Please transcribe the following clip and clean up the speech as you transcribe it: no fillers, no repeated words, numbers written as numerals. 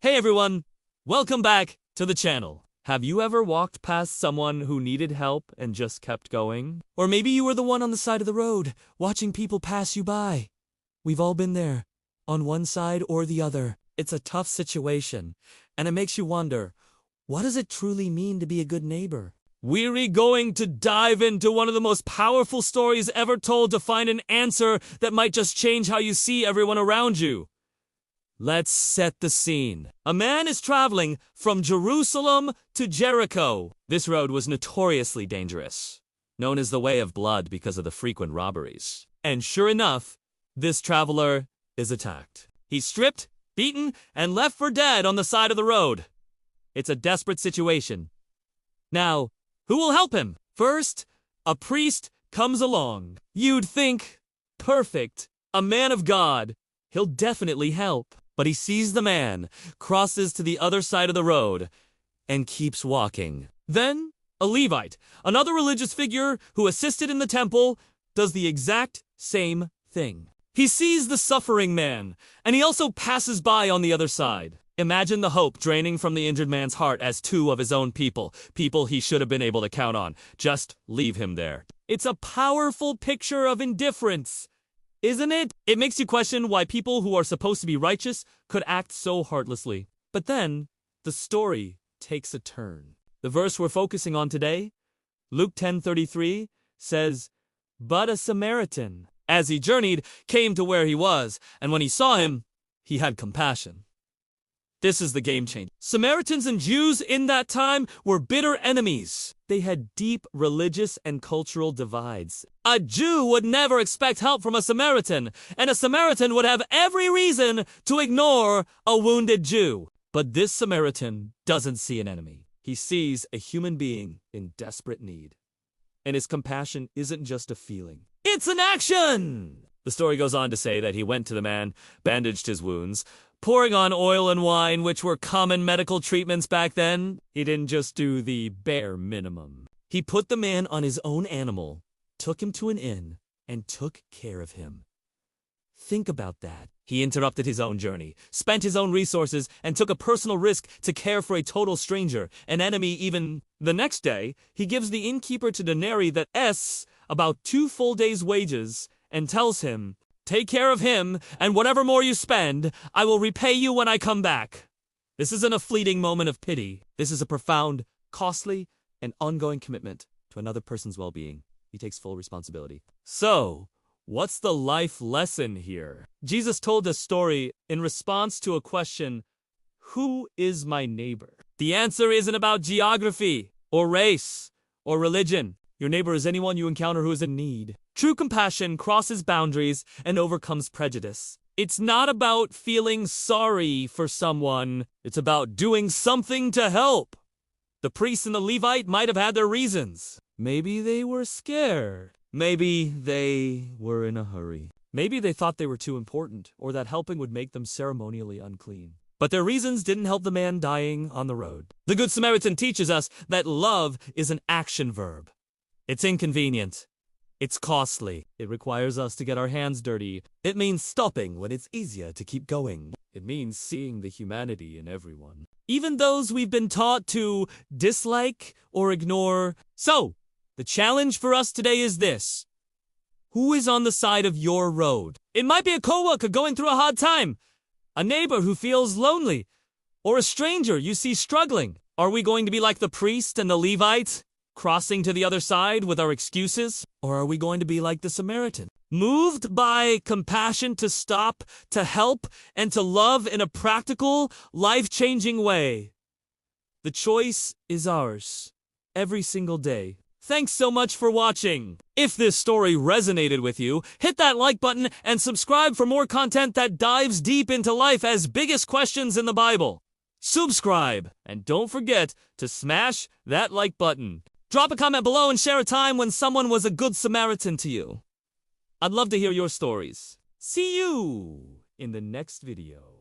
Hey everyone, welcome back to the channel. Have you ever walked past someone who needed help and just kept going? Or maybe you were the one on the side of the road, watching people pass you by. We've all been there, on one side or the other. It's a tough situation, and it makes you wonder, what does it truly mean to be a good neighbor? We're going to dive into one of the most powerful stories ever told to find an answer that might just change how you see everyone around you. Let's set the scene. A man is traveling from Jerusalem to Jericho. This road was notoriously dangerous, known as the Way of Blood because of the frequent robberies. And sure enough, this traveler is attacked. He's stripped, beaten, and left for dead on the side of the road. It's a desperate situation. Now, who will help him? First, a priest comes along. You'd think, perfect, a man of God. He'll definitely help. But he sees the man, crosses to the other side of the road, and keeps walking. Then, a Levite, another religious figure who assisted in the temple, does the exact same thing. He sees the suffering man, and he also passes by on the other side. Imagine the hope draining from the injured man's heart as two of his own people he should have been able to count on, just leave him there. It's a powerful picture of indifference, isn't it? It makes you question why people who are supposed to be righteous could act so heartlessly. But then, the story takes a turn. The verse we're focusing on today, Luke 10:33, says, "But a Samaritan, as he journeyed, came to where he was, and when he saw him, he had compassion." This is the game changer. Samaritans and Jews in that time were bitter enemies. They had deep religious and cultural divides. A Jew would never expect help from a Samaritan, and a Samaritan would have every reason to ignore a wounded Jew. But this Samaritan doesn't see an enemy. He sees a human being in desperate need. And his compassion isn't just a feeling. It's an action! The story goes on to say that he went to the man, bandaged his wounds, pouring on oil and wine, which were common medical treatments back then. He didn't just do the bare minimum. He put the man on his own animal, took him to an inn, and took care of him. Think about that. He interrupted his own journey, spent his own resources, and took a personal risk to care for a total stranger, an enemy even. The next day, he gives the innkeeper to denarii that's about 2 full days' wages, and tells him, "Take care of him, and whatever more you spend, I will repay you when I come back." This isn't a fleeting moment of pity. This is a profound, costly, and ongoing commitment to another person's well-being. He takes full responsibility. So, what's the life lesson here? Jesus told this story in response to a question, who is my neighbor? The answer isn't about geography, or race, or religion. Your neighbor is anyone you encounter who is in need. True compassion crosses boundaries and overcomes prejudice. It's not about feeling sorry for someone. It's about doing something to help. The priest and the Levite might have had their reasons. Maybe they were scared. Maybe they were in a hurry. Maybe they thought they were too important, or that helping would make them ceremonially unclean. But their reasons didn't help the man dying on the road. The Good Samaritan teaches us that love is an action verb. It's inconvenient. It's costly. It requires us to get our hands dirty. It means stopping when it's easier to keep going. It means seeing the humanity in everyone, even those we've been taught to dislike or ignore. So, the challenge for us today is this. Who is on the side of your road? It might be a coworker going through a hard time, a neighbor who feels lonely, or a stranger you see struggling. Are we going to be like the priest and the Levite, crossing to the other side with our excuses? Or are we going to be like the Samaritan, moved by compassion to stop, to help, and to love in a practical, life-changing way? The choice is ours, every single day. Thanks so much for watching. If this story resonated with you, hit that like button and subscribe for more content that dives deep into life as biggest questions in the Bible. Subscribe, and don't forget to smash that like button. Drop a comment below and share a time when someone was a good Samaritan to you. I'd love to hear your stories. See you in the next video.